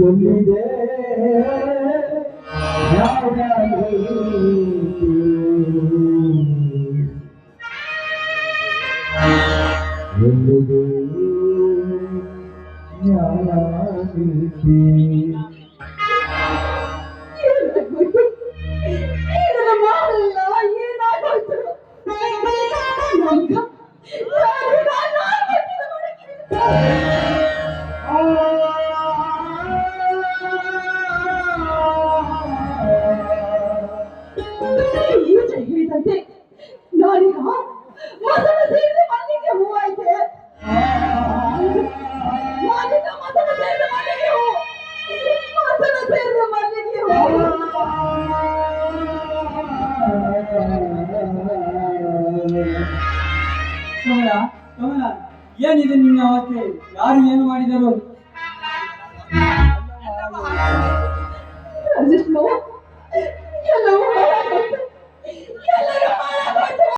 ಎಲ್ಲಿದೆ ಯಾವ ಎಲ್ಲಿದೆ ನ್ಯಾಯನೀತಿ ಹೇಳಿದಂತೆ ನಾನೀಗ ಮೊದಲ ಸೇರಿದ ಮಲ್ಲಿಗೆ ಹೂವಾಯ್ತೆ. ನಾನೀಗ ಮೊದಲ ಸೇರಿದ ಮಲ್ಲಿಗೆ ಹೂ, ಮೊದಲ ಸೇರಿದ ಮಲ್ಲಿಗೆ ಹೂ. ಕಮಲ, ಕಮಲ, ಏನಿದೆ ನಿನ್ನ ಅವಸ್ಥೆ? ಯಾರು ಏನು ಮಾಡಿದರು? ರಾಜೇಶ್ವರ